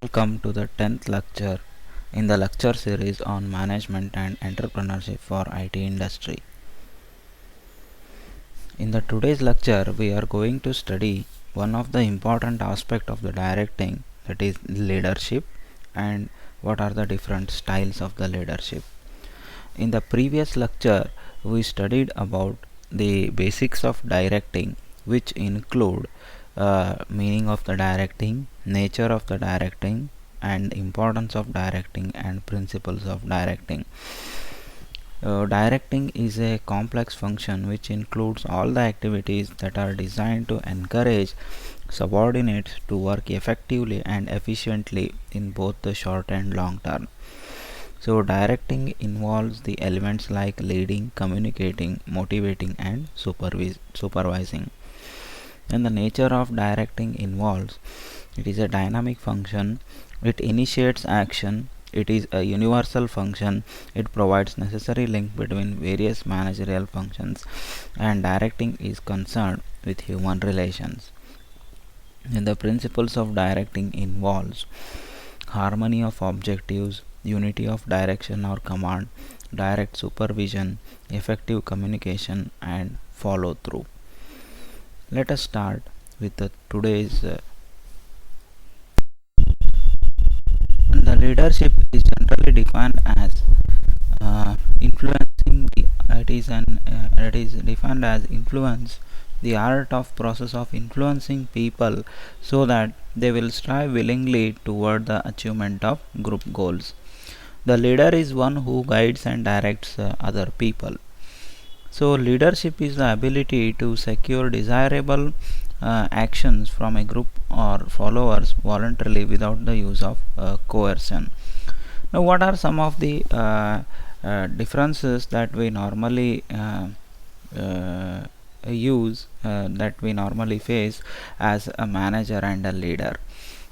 Welcome to the 10th lecture in the lecture series on management and entrepreneurship for IT industry. In the today's lecture, we are going to study one of the important aspect of the directing, that is leadership, and what are the different styles of the leadership. In the previous lecture, we studied about the basics of directing, which include meaning of the directing, nature of the directing, and importance of directing and principles of directing. Directing is a complex function which includes all the activities that are designed to encourage subordinates to work effectively and efficiently in both the short and long term. So directing involves the elements like leading, communicating, motivating, and supervising. And the nature of directing involves, it is a dynamic function, it initiates action, it is a universal function, it provides necessary link between various managerial functions, and directing is concerned with human relations. And the principles of directing involves harmony of objectives, unity of direction or command, direct supervision, effective communication, and follow through. Let us start with today's the leadership is generally defined as influencing the it is defined as influence, the art of process of influencing people so that they will strive willingly toward the achievement of group goals. The leader is one who guides and directs other people. So leadership is the ability to secure desirable actions from a group or followers voluntarily without the use of coercion. Now, what are some of the differences that we normally that we normally face as a manager and a leader?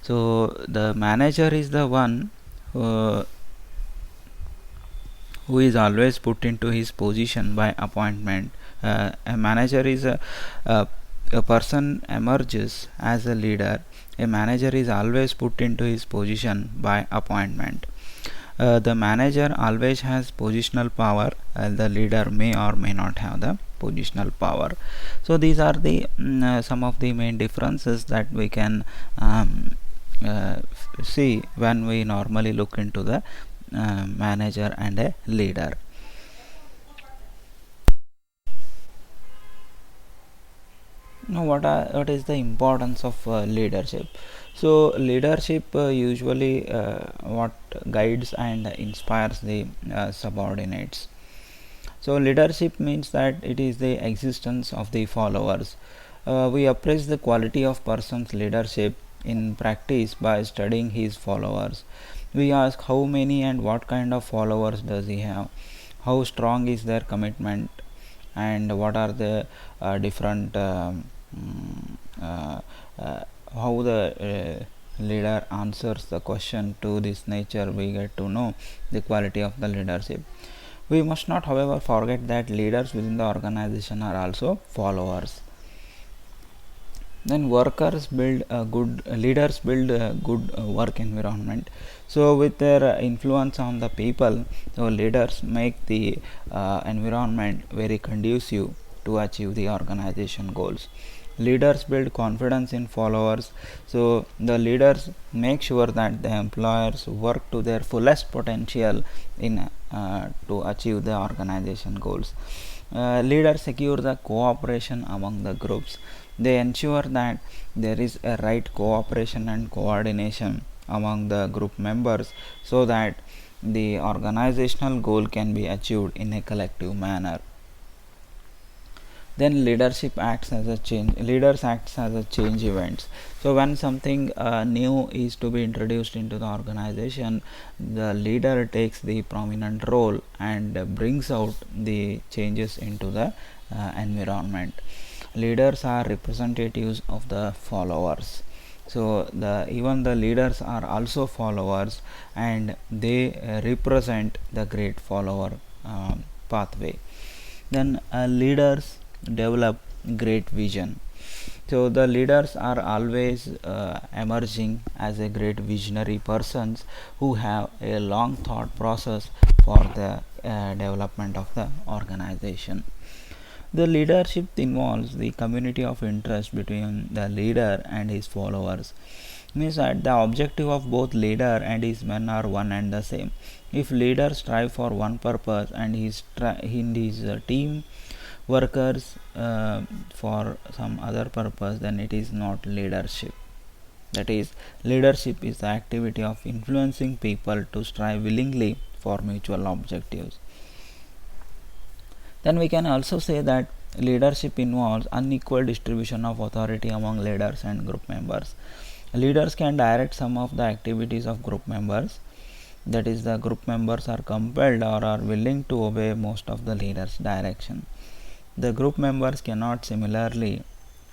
So the manager is the one who is always put into his position by appointment. A manager is a person emerges as a leader. A manager is always put into his position by appointment. The manager always has positional power, the leader may or may not have the positional power. So these are the some of the main differences that we can see when we normally look into the manager and a leader. Now what is the importance of leadership? So leadership usually what guides and inspires the subordinates. So leadership means that it is the existence of the followers. We appraise the quality of person's leadership in practice by studying his followers. We ask how many and what kind of followers does he have, how strong is their commitment, and what are the different how the leader answers the question. To this nature we get to know the quality of the leadership. We must not, however, forget that leaders within the organization are also followers. Then leaders build a good work environment. So with their influence on the people, so leaders make the environment very conducive to achieve the organization goals. Leaders build confidence in followers. So the leaders make sure that the employers work to their fullest potential in to achieve the organization goals. Leaders secure the cooperation among the groups. They ensure that there is a right cooperation and coordination among the group members so that the organizational goal can be achieved in a collective manner. Then leaders acts as a change events. So when something new is to be introduced into the organization, the leader takes the prominent role and brings out the changes into the environment. Leaders are representatives of the followers. So even the leaders are also followers, and they represent the great follower pathway. Then leaders develop great vision. So the leaders are always emerging as a great visionary persons who have a long thought process for the development of the organization. The leadership involves the community of interest between the leader and his followers. Means that the objective of both leader and his men are one and the same. If leader strive for one purpose and his team workers for some other purpose, then it is not leadership. That is, leadership is the activity of influencing people to strive willingly for mutual objectives. Then we can also say that leadership involves unequal distribution of authority among leaders and group members. Leaders can direct some of the activities of group members. That is, the group members are compelled or are willing to obey most of the leader's direction. The group members cannot similarly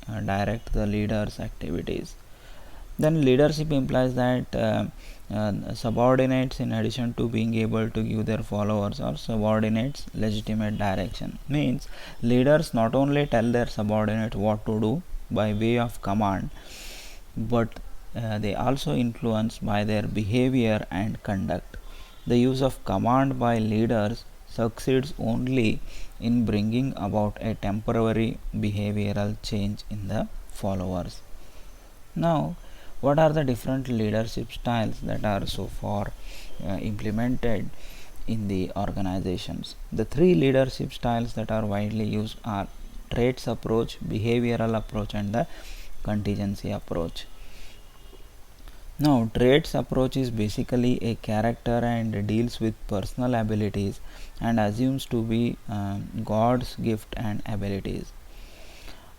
direct the leader's activities. Then leadership implies that subordinates, in addition to being able to give their followers or subordinates legitimate direction. Means leaders not only tell their subordinates what to do by way of command, but they also influence by their behavior and conduct. The use of command by leaders succeeds only in bringing about a temporary behavioral change in the followers. Now, what are the different leadership styles that are so far implemented in the organizations? The three leadership styles that are widely used are traits approach, behavioral approach, and the contingency approach. Now, traits approach is basically a character and deals with personal abilities and assumes to be God's gift and abilities.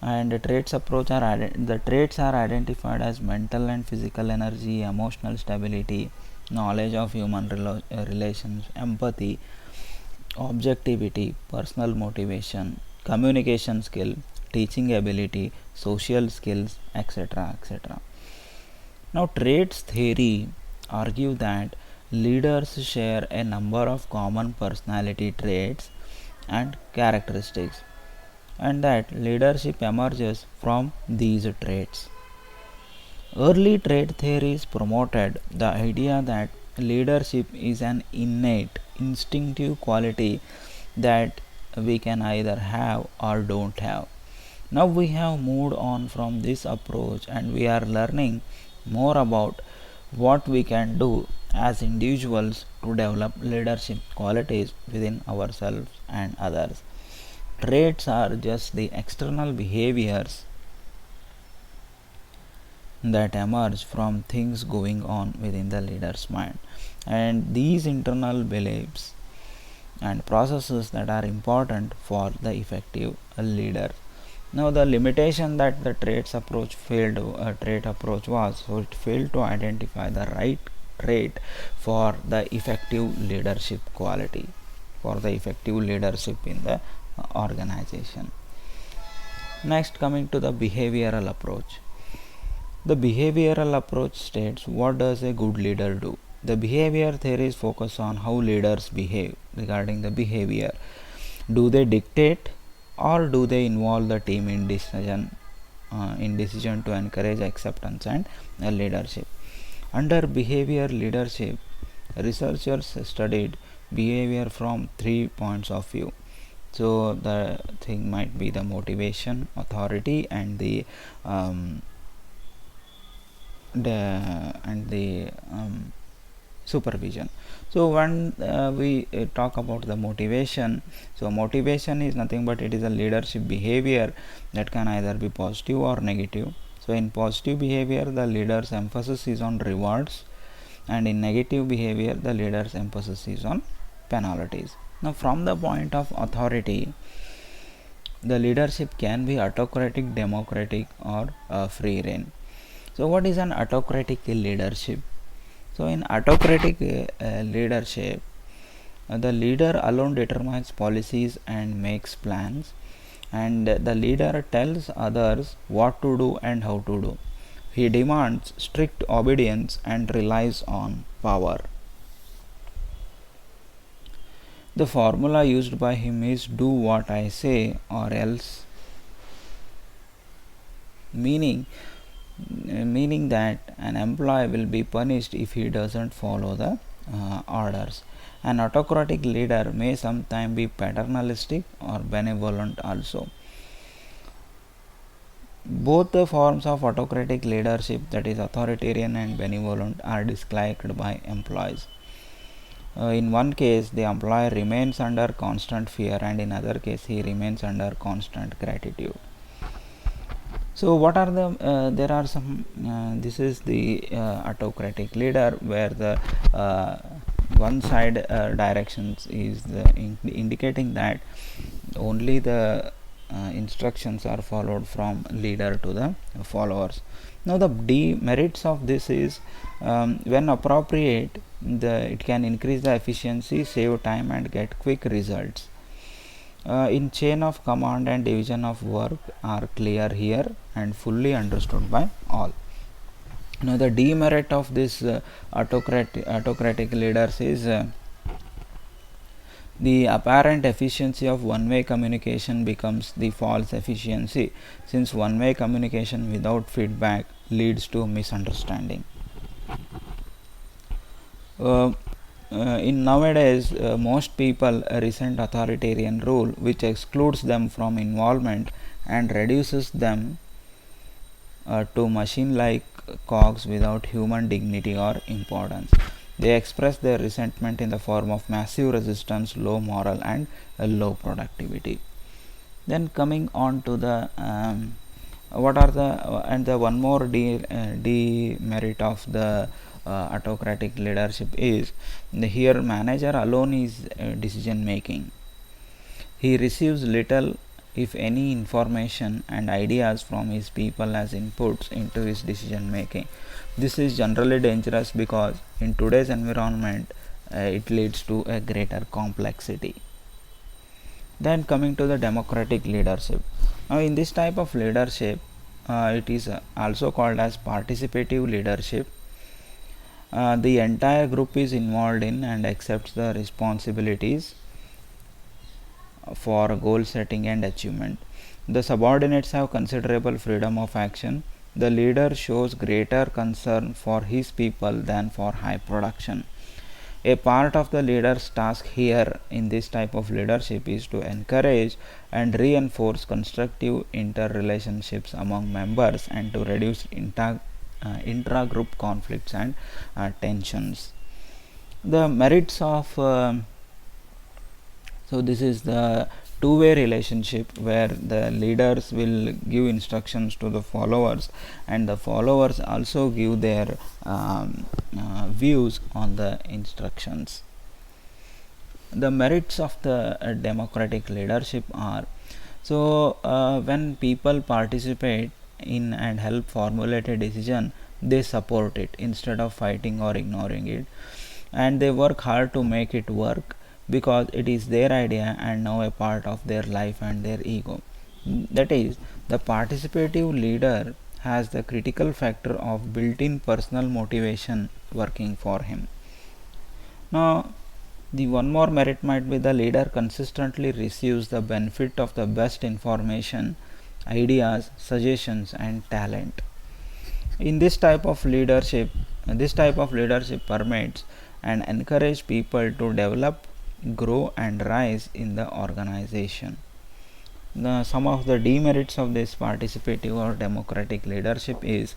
And the traits are identified as mental and physical energy, emotional stability, knowledge of human relations, empathy, objectivity, personal motivation, communication skill, teaching ability, social skills, etc. etc. Now, traits theory argue that leaders share a number of common personality traits and characteristics, and that leadership emerges from these traits. Early trait theories promoted the idea that leadership is an innate, instinctive quality that we can either have or don't have. Now we have moved on from this approach and we are learning more about what we can do as individuals to develop leadership qualities within ourselves and others. Traits are just the external behaviors that emerge from things going on within the leader's mind, and these internal beliefs and processes that are important for the effective leader. Now the limitation that the trait approach was, so it failed to identify the right trait for the effective leadership quality, for the effective leadership in the organization. Next, coming to the behavioral approach. The behavioral approach states, what does a good leader do? The behavior theories focus on how leaders behave regarding the behavior. Do they dictate or do they involve the team in decision to encourage acceptance and leadership? Under behavior leadership, researchers studied behavior from 3 points of view. So the thing might be the motivation, authority, and the supervision. So when we talk about the motivation, so motivation is nothing but it is a leadership behavior that can either be positive or negative. So in positive behavior, the leader's emphasis is on rewards, and in negative behavior, the leader's emphasis is on penalties. Now from the point of authority, the leadership can be autocratic, democratic, or free reign. So what is an autocratic leadership? So in autocratic leadership, the leader alone determines policies and makes plans, and the leader tells others what to do and how to do. He demands strict obedience and relies on power. The formula used by him is do what I say or else meaning meaning that an employee will be punished if he doesn't follow the orders. An autocratic leader may sometimes be paternalistic or benevolent also. Both the forms of autocratic leadership, that is authoritarian and benevolent, are disliked by employees. In one case, the employee remains under constant fear, and in other case, he remains under constant gratitude. So, what are the? There are some. This is the autocratic leader, where the one side directions is indicating that only the instructions are followed from leader to the followers. Now the demerits of this is, when appropriate, it can increase the efficiency, save time and get quick results. In chain of command and division of work are clear here and fully understood by all. Now the demerit of this autocratic leaders is, the apparent efficiency of one-way communication becomes the false efficiency, since one-way communication without feedback leads to misunderstanding. In nowadays, most people resent authoritarian rule, which excludes them from involvement and reduces them to machine-like cogs without human dignity or importance. They express their resentment in the form of massive resistance, low moral and low productivity. Then coming on to the what are the and the one more demerit of the autocratic leadership is, here manager alone is decision making. He receives little if any information and ideas from his people as inputs into his decision making. This is generally dangerous because in today's environment it leads to a greater complexity. Then coming to the democratic leadership. Now in this type of leadership, it is also called as participative leadership. The entire group is involved in and accepts the responsibilities for goal setting and achievement. The subordinates have considerable freedom of action. The leader shows greater concern for his people than for high production. A part of the leader's task here in this type of leadership is to encourage and reinforce constructive interrelationships among members and to reduce intra-group conflicts and tensions. The merits of so this is the two-way relationship where the leaders will give instructions to the followers and the followers also give their views on the instructions. The merits of the democratic leadership are, so when people participate in and help formulate a decision, they support it instead of fighting or ignoring it, and they work hard to make it work because it is their idea and now a part of their life and their ego. That is, the participative leader has the critical factor of built-in personal motivation working for him. Now the one more merit might be, the leader consistently receives the benefit of the best information, ideas, suggestions and talent. In this type of leadership permits and encourage people to develop, grow and rise in the organization. Some of the demerits of this participative or democratic leadership is,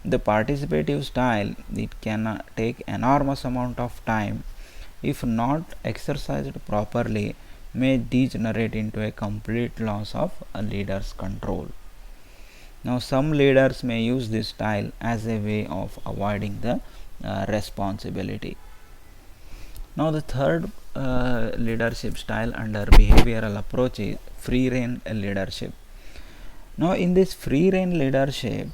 the participative style, it can take enormous amount of time, if not exercised properly, may degenerate into a complete loss of a leader's control. Now some leaders may use this style as a way of avoiding the responsibility. Now the third leadership style under behavioral approach is free rein leadership. Now in this free rein leadership,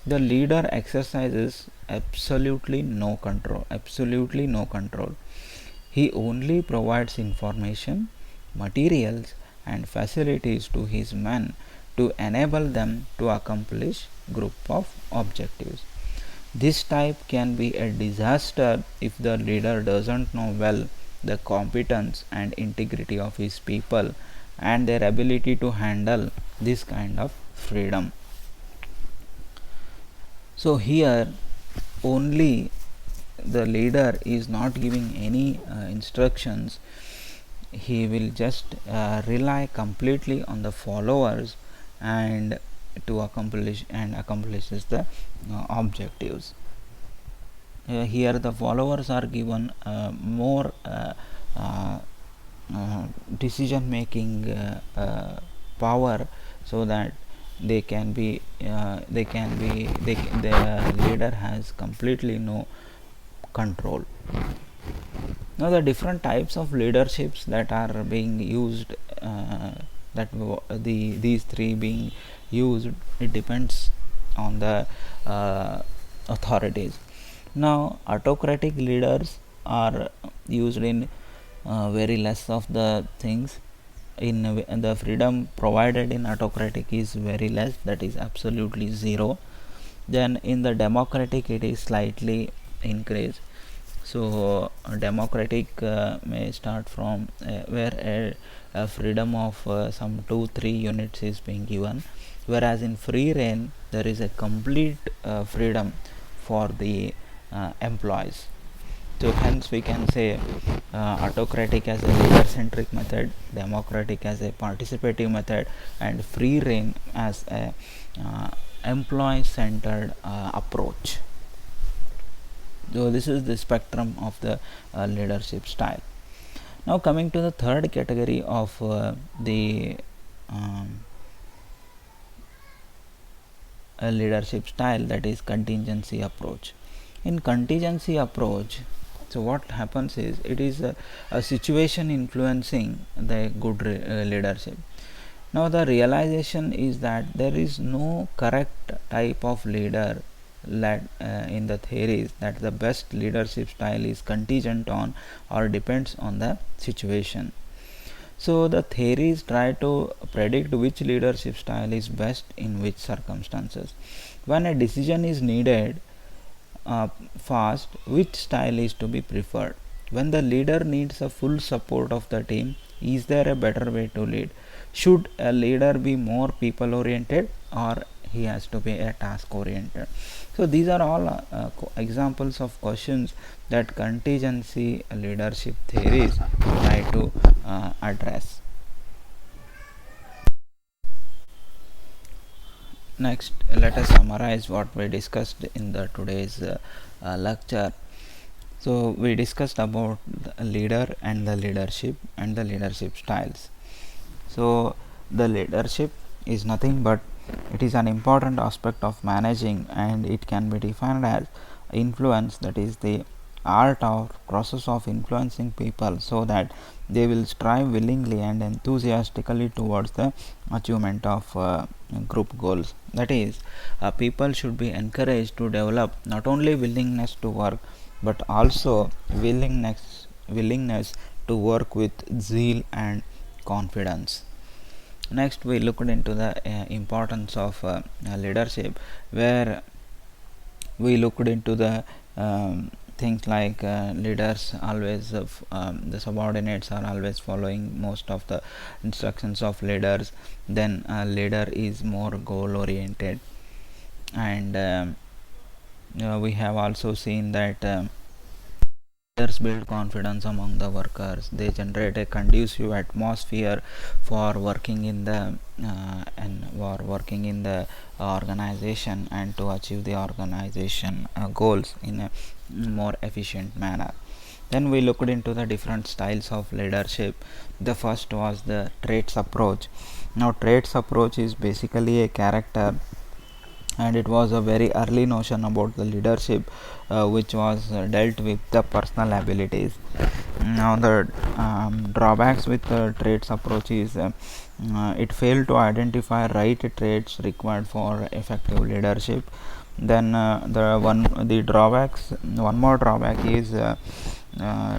the leader exercises absolutely no control. He only provides information, materials and facilities to his men to enable them to accomplish group of objectives. This type can be a disaster if the leader doesn't know well the competence and integrity of his people and their ability to handle this kind of freedom. So here only the leader is not giving any instructions. He will just rely completely on the followers and to accomplishes the objectives. Here the followers are given more uh, decision making power, so that the leader has completely no control. Now the different types of leaderships that are being used, these three being used, it depends on the authorities. Now autocratic leaders are used in very less of the things. In the freedom provided in autocratic is very less, that is absolutely zero. Then in the democratic it is slightly increased. So democratic may start from where a freedom of some 2-3 units is being given, whereas in free reign there is a complete freedom for the employees. So hence we can say autocratic as a leader centric method, democratic as a participative method, and free reign as a employee centered approach. So this is the spectrum of the leadership style. Now coming to the third category of the leadership style, that is contingency approach. In contingency approach, so what happens is, it is a situation influencing the good leadership. Now the realization is that there is no correct type of leader led in the theories, that the best leadership style is contingent on or depends on the situation. So the theories try to predict which leadership style is best in which circumstances. When a decision is needed fast, which style is to be preferred? When the leader needs a full support of the team, is there a better way to lead? Should a leader be more people oriented, or he has to be a task oriented? So these are all examples of questions that contingency leadership theories try to address. Next, let us summarize what we discussed in the today's lecture. So we discussed about the leader and the leadership and the leadership styles. So the leadership is nothing but it is an important aspect of managing, and it can be defined as influence, that is the art or process of influencing people so that they will strive willingly and enthusiastically towards the achievement of group goals. That is, people should be encouraged to develop not only willingness to work, but also willingness to work with zeal and confidence. Next, we looked into the importance of leadership, where we looked into the things like leaders always the subordinates are always following most of the instructions of leaders. Then leader is more goal oriented, and we have also seen that leaders build confidence among the workers. They generate a conducive atmosphere for working in the organization, and to achieve the organization goals in a more efficient manner. Then we looked into the different styles of leadership. The first was the traits approach. Now traits approach is basically a character, and it was a very early notion about the leadership, which was dealt with the personal abilities. Now the drawbacks with the traits approach is it failed to identify right traits required for effective leadership. Then one more drawback is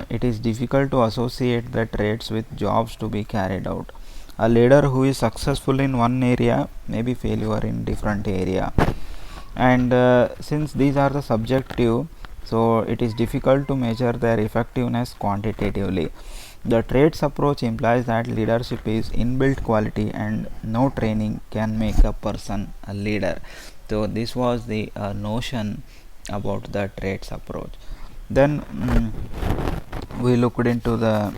it is difficult to associate the traits with jobs to be carried out. A leader who is successful in one area may be failure in different area, and since these are the subjective, so it is difficult to measure their effectiveness quantitatively. The traits approach implies that leadership is inbuilt quality and no training can make a person a leader. So this was the notion about the traits approach. Then we looked into the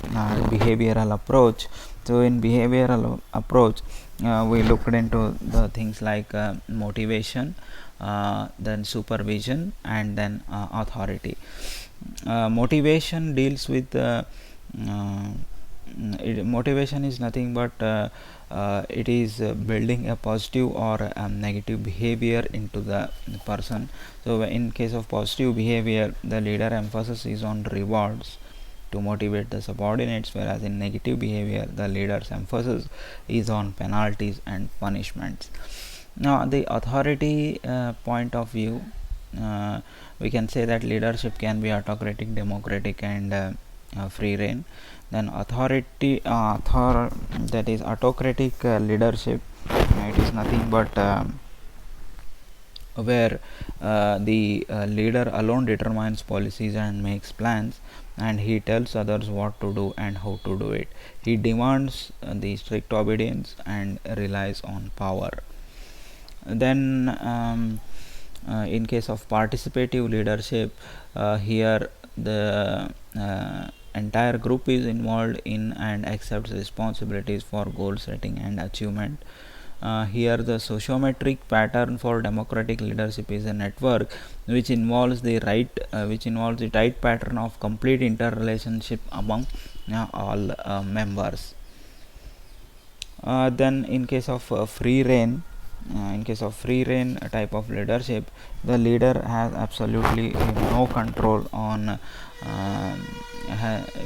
behavioral approach. So in behavioral approach, we looked into the things like motivation, then supervision, and then authority. Motivation deals with motivation is nothing but it is building a positive or negative behavior into the person. So in case of positive behavior, the leader emphasis is on rewards to motivate the subordinates, whereas in negative behavior the leader's emphasis is on penalties and punishments. Now the authority point of view, we can say that leadership can be autocratic, democratic, and free reign. Then authority that is autocratic leadership, it is nothing but where the leader alone determines policies and makes plans, and he tells others what to do and how to do it. He demands the strict obedience and relies on power. Then in case of participative leadership, here the entire group is involved in and accepts responsibilities for goal setting and achievement. Here the sociometric pattern for democratic leadership is a network which involves the right pattern of complete interrelationship among all members. Then in case of free reign, type of leadership, the leader has absolutely no control on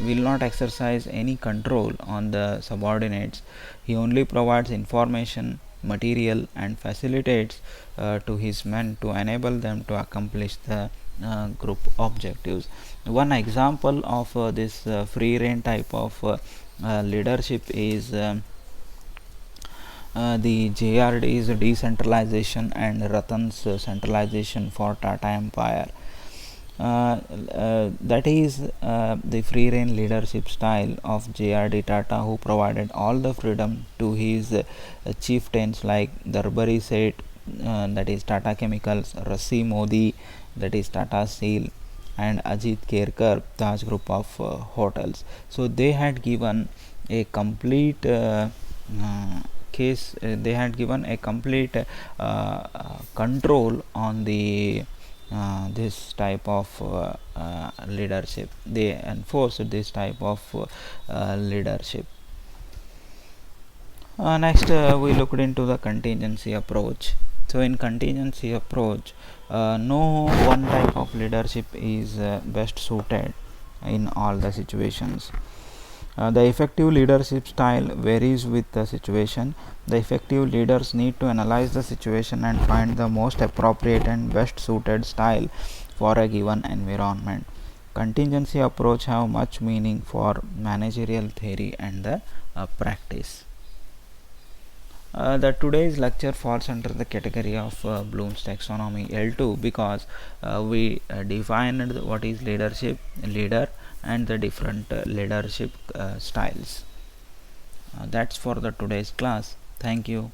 will not exercise any control on the subordinates. He only provides information, material, and facilitates to his men to enable them to accomplish the group objectives. One example of this free reign type of leadership is the JRD's decentralization and Ratan's centralization for Tata Empire. That is the free reign leadership style of JRD Tata, who provided all the freedom to his chieftains like Darbari Seth, that is Tata Chemicals, Rassi Modi, that is Tata Steel, and Ajit Kerkar, Taj Group of hotels. So they had given a complete they had given a complete control on the this type of leadership. They enforced this type of leadership. Next we looked into the contingency approach. So in contingency approach, no one type of leadership is best suited in all the situations. The effective leadership style varies with the situation. The effective leaders need to analyze the situation and find the most appropriate and best suited style for a given environment. Contingency approach have much meaning for managerial theory and the practice. The today's lecture falls under the category of Bloom's taxonomy L2 because we defined what is leader, and the different leadership styles. That's for the today's class. Thank you.